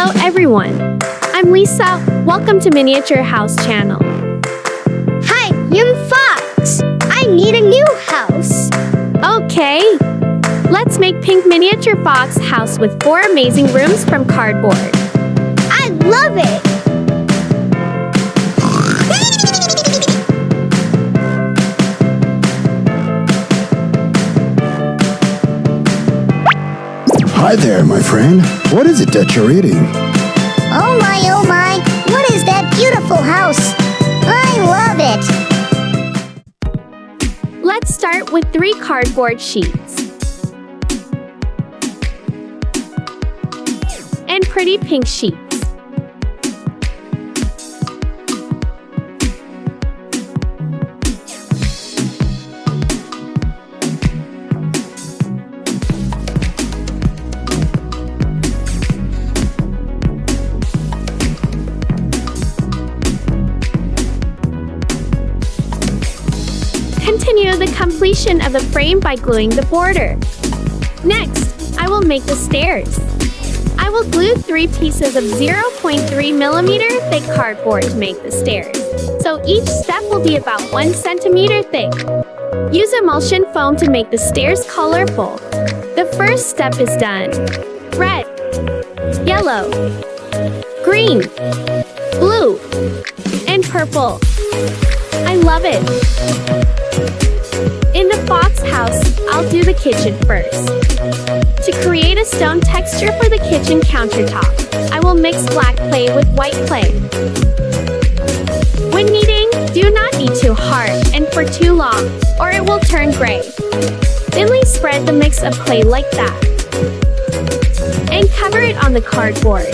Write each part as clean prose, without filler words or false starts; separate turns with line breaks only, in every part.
Hello everyone, I'm Lisa. Welcome to Miniature House channel.
Hi, Young Fox. I need a new house.
Okay, let's make Pink Miniature Fox house with 4 amazing rooms from cardboard.
I love it.
Hi there, my friend. What is it that you're eating?
Oh my, what is that beautiful house? I love it.
Let's start with 3 cardboard sheets and pretty pink sheets. Continue the completion of the frame by gluing the border. Next, I will make the stairs. I will glue 3 pieces of 0.3mm thick cardboard to make the stairs, so each step will be about 1 centimeter thick. Use emulsion foam to make the stairs colorful. The first step is done. Red, yellow, green, blue, and purple. I love it. In the Fox house, I'll do the kitchen first. To create a stone texture for the kitchen countertop, I will mix black clay with white clay. When kneading, do not knead too hard and for too long, or it will turn gray. Thinly spread the mix of clay like that, and cover it on the cardboard.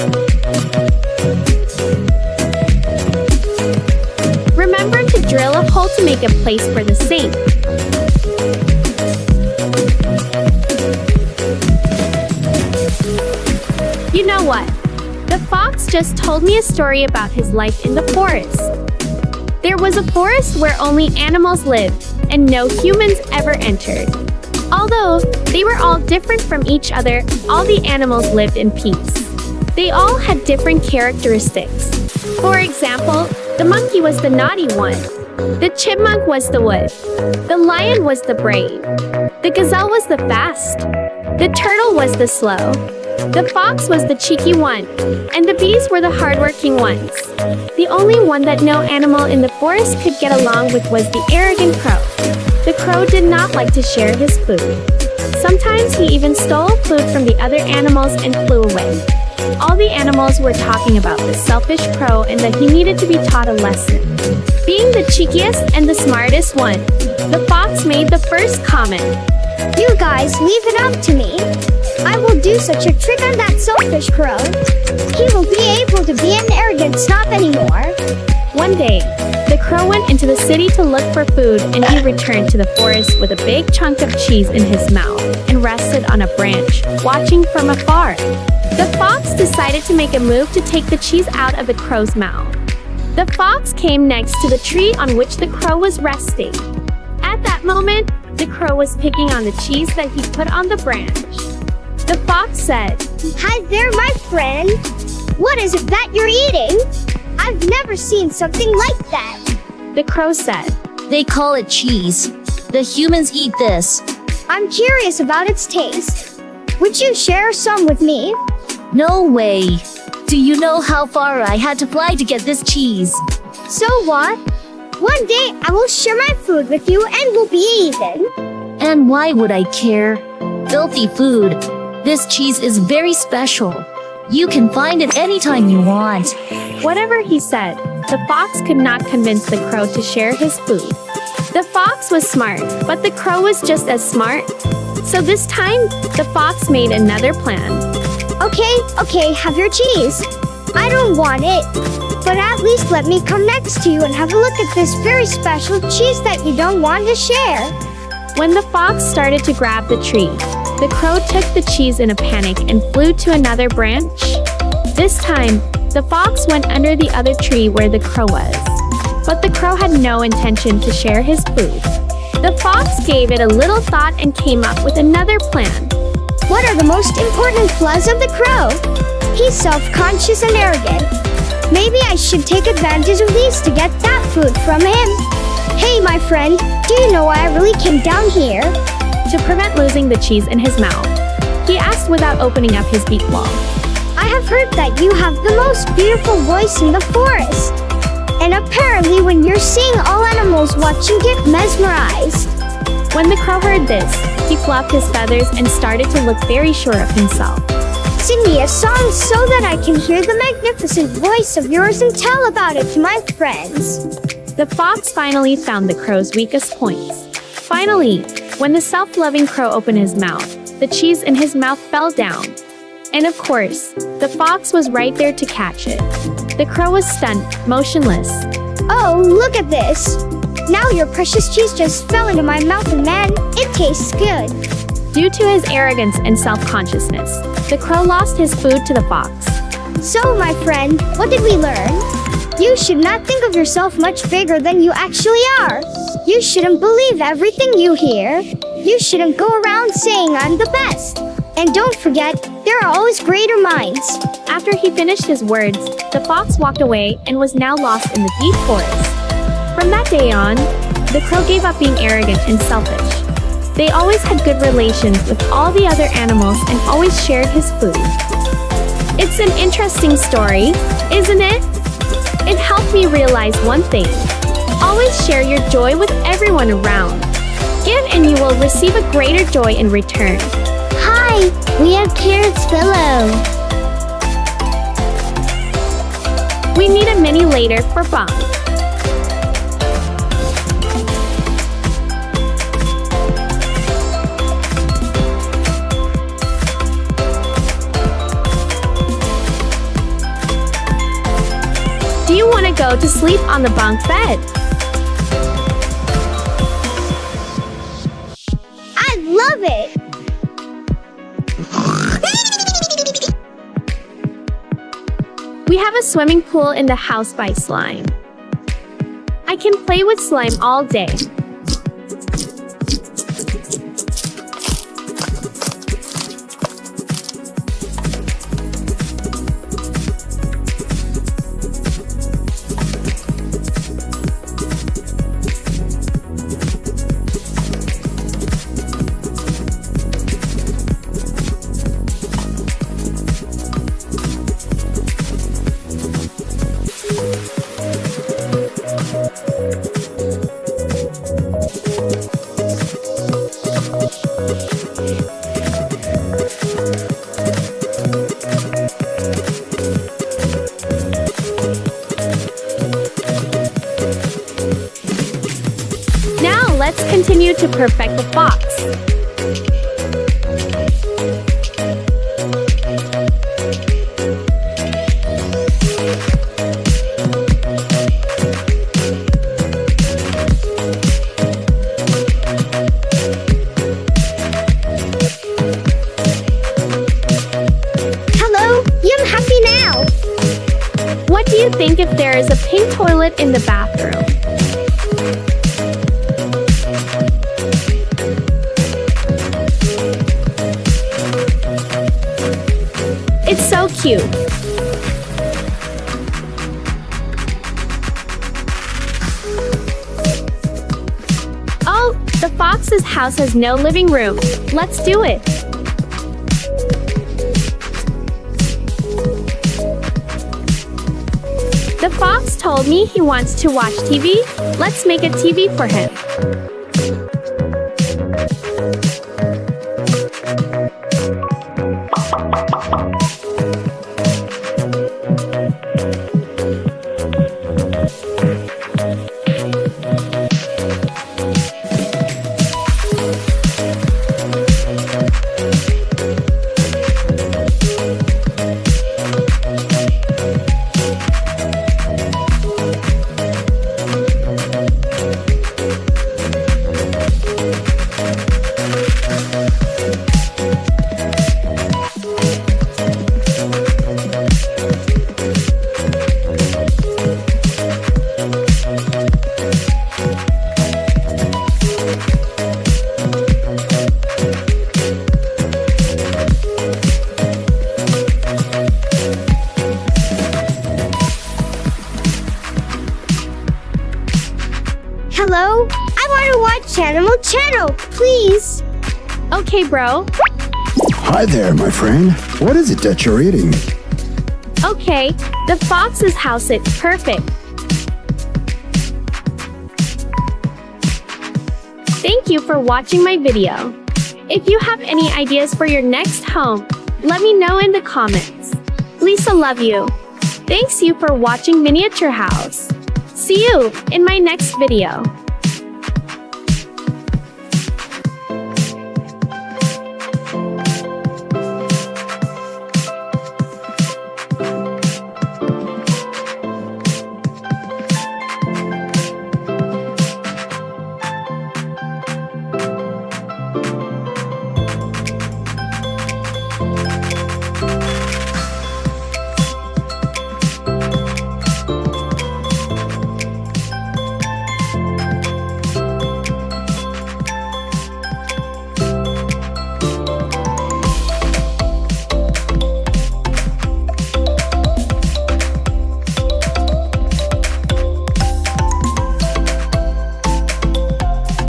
Remember to drill a hole to make a place for the sink. You know what? The fox just told me a story about his life in the forest. There was a forest where only animals lived and no humans ever entered. Although they were all different from each other, all the animals lived in peace. They all had different characteristics. For example, the monkey was the naughty one. The chipmunk was the wood. The lion was the brave. The gazelle was the fast. The turtle was the slow. The fox was the cheeky one. And the bees were the hardworking ones. The only one that no animal in the forest could get along with was the arrogant crow. The crow did not like to share his food. Sometimes he even stole food from the other animals and flew away. All the animals were talking about the selfish crow and that he needed to be taught a lesson. Being the cheekiest and the smartest one, the fox made the first comment.
You guys leave it up to me. I will do such a trick on that selfish crow. He will be able to be an arrogant snob anymore.
One day, the crow went into the city to look for food and he returned to the forest with a big chunk of cheese in his mouth and rested on a branch, watching from afar. The fox decided to make a move to take the cheese out of the crow's mouth. The fox came next to the tree on which the crow was resting. At that moment, the crow was picking on the cheese that he put on the branch. The fox said,
Hi there, my friend. What is it that you're eating? I've never seen something like that.
The crow said,
They call it cheese. The humans eat this.
I'm curious about its taste. Would you share some with me?
No way. Do you know how far I had to fly to get this cheese?
So what? One day I will share my food with you and we'll be even.
And why would I care? Filthy food. This cheese is very special. You can find it anytime you want.
Whatever he said, the fox could not convince the crow to share his food. The fox was smart, but the crow was just as smart. So this time, the fox made another plan.
Okay, have your cheese. I don't want it, but at least let me come next to you and have a look at this very special cheese that you don't want to share.
When the fox started to grab the tree, the crow took the cheese in a panic and flew to another branch. This time, the fox went under the other tree where the crow was. But the crow had no intention to share his food. The fox gave it a little thought and came up with another plan.
What are the most important flaws of the crow? He's self-conscious and arrogant. Maybe I should take advantage of these to get that food from him. Hey, my friend, do you know why I really came down here?
To prevent losing the cheese in his mouth, he asked without opening up his beak wall.
I have heard that you have the most beautiful voice in the forest. And apparently when you're seeing all animals watch you get mesmerized.
When the crow heard this, he fluffed his feathers and started to look very sure of himself.
Sing me a song so that I can hear the magnificent voice of yours and tell about it to my friends.
The fox finally found the crow's weakest points. Finally, when the self-loving crow opened his mouth, the cheese in his mouth fell down. And of course, the fox was right there to catch it. The crow was stunned, motionless.
Oh, look at this. Now your precious cheese just fell into my mouth and man, it tastes good.
Due to his arrogance and self-consciousness, the crow lost his food to the fox.
So, my friend, what did we learn? You should not think of yourself much bigger than you actually are. You shouldn't believe everything you hear. You shouldn't go around saying I'm the best. And don't forget, there are always greater minds.
After he finished his words, the fox walked away and was now lost in the deep forest. From that day on, the crow gave up being arrogant and selfish. They always had good relations with all the other animals and always shared his food. It's an interesting story, isn't it? It helped me realize one thing. Always share your joy with everyone around. Give and you will receive a greater joy in return.
Hi, we have Carrot's pillow.
We need a mini later for Bob. Do you want to go to sleep on the bunk bed?
I love it.
We have a swimming pool in the house by Slime. I can play with Slime all day. Let's continue to perfect the fox.
Hello, I'm happy now.
What do you think if there is a pink toilet in the bathroom? It's so cute. Oh, the fox's house has no living room. Let's do it. The fox told me he wants to watch TV. Let's make a TV for him.
Hello? I want to watch Animal Channel, please.
Okay, bro.
Hi there, my friend. What is it that you're eating?
Okay, the fox's house. It's perfect. Thank you for watching my video. If you have any ideas for your next home, let me know in the comments. Lisa love you. Thanks you for watching Miniature House. See you in my next video.